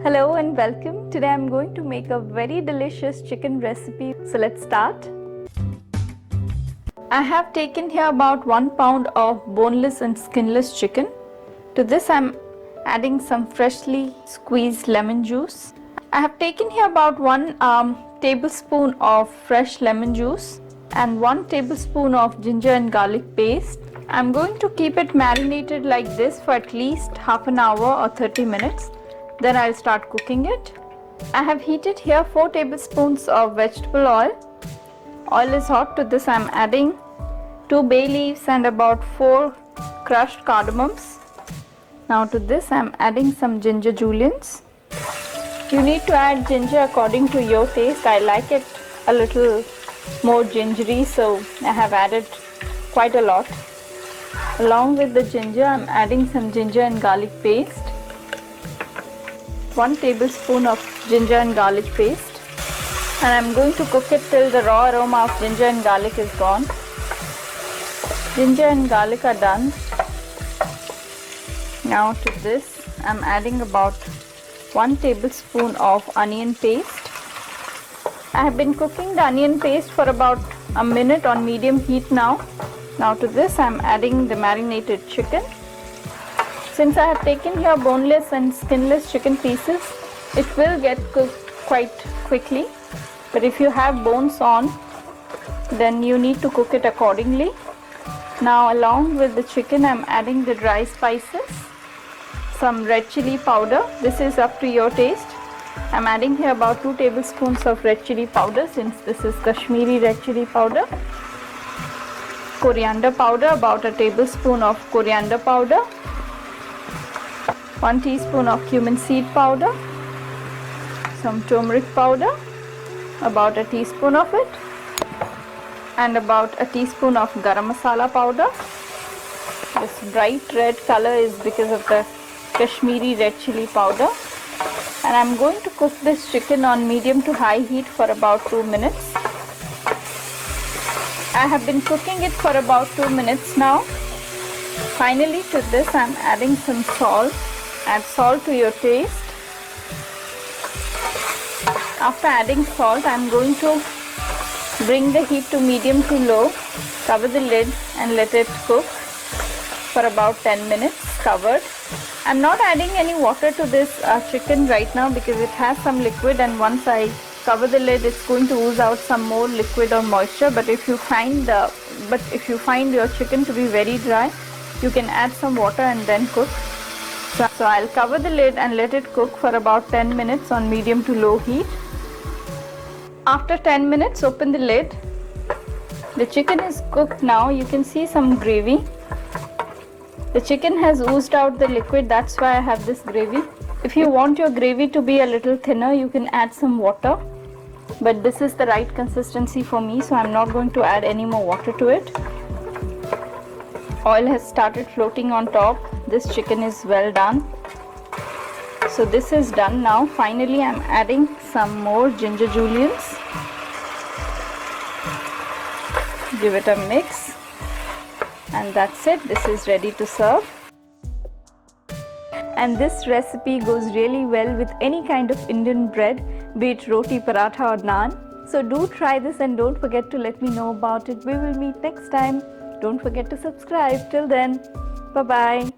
Hello and welcome. Today I'm going to make a very delicious chicken recipe. So let's start. I have taken here about 1 pound of boneless and skinless chicken. To this I'm adding some freshly squeezed lemon juice. I have taken here about 1 tablespoon of fresh lemon juice and 1 tablespoon of ginger and garlic paste. I'm going to keep it marinated like this for at least half an hour or 30 minutes. Then I'll start cooking it. I have heated here 4 tablespoons of vegetable oil. Oil is hot. To this I'm adding 2 bay leaves and about 4 crushed cardamoms. Now to this I'm adding some ginger juliennes. You need to add ginger according to your taste. I like it a little more gingery, so I have added quite a lot. Along with the ginger I'm adding some ginger and garlic paste. 1 tablespoon of ginger and garlic paste, and I'm going to cook it till the raw aroma of ginger and garlic is gone. Ginger and garlic are done. Now to this I'm adding about 1 tablespoon of onion paste. I have been cooking the onion paste for about a minute on medium heat now. Now to this I'm adding the marinated chicken. Since I have taken here boneless and skinless chicken pieces, it will get cooked quite quickly. But if you have bones on, then you need to cook it accordingly. Now along with the chicken, I'm adding the dry spices, some red chili powder. This is up to your taste. I'm adding here about 2 tablespoons of red chili powder, since this is Kashmiri red chili powder. Coriander powder, about a tablespoon of coriander powder. 1 teaspoon of cumin seed powder, some turmeric powder, about a teaspoon of it, and about a teaspoon of garam masala powder. This bright red color is because of the Kashmiri red chili powder. And I'm going to cook this chicken on medium to high heat for about 2 minutes. I have been cooking it for about 2 minutes now. Finally to this I'm adding some salt. Add salt to your taste. After adding salt, I am going to bring the heat to medium to low, cover the lid and let it cook for about 10 minutes covered. I am not adding any water to this chicken right now because it has some liquid, and once I cover the lid it's going to ooze out some more liquid or moisture. But if you find your chicken to be very dry, you can add some water and then cook. So I'll cover the lid and let it cook for about 10 minutes on medium to low heat. After 10 minutes, open the lid. The chicken is cooked now. You can see some gravy. The chicken has oozed out the liquid, that's why I have this gravy. If you want your gravy to be a little thinner, you can add some water. But this is the right consistency for me, so I'm not going to add any more water to it. Oil has started floating on top. This chicken is well done. So this is done now. Finally I'm adding some more ginger juliennes. Give it a mix. And that's it. This is ready to serve. And this recipe goes really well with any kind of Indian bread, be it roti, paratha or naan. So do try this and don't forget to let me know about it. We will meet next time. Don't forget to subscribe. Till then, bye-bye.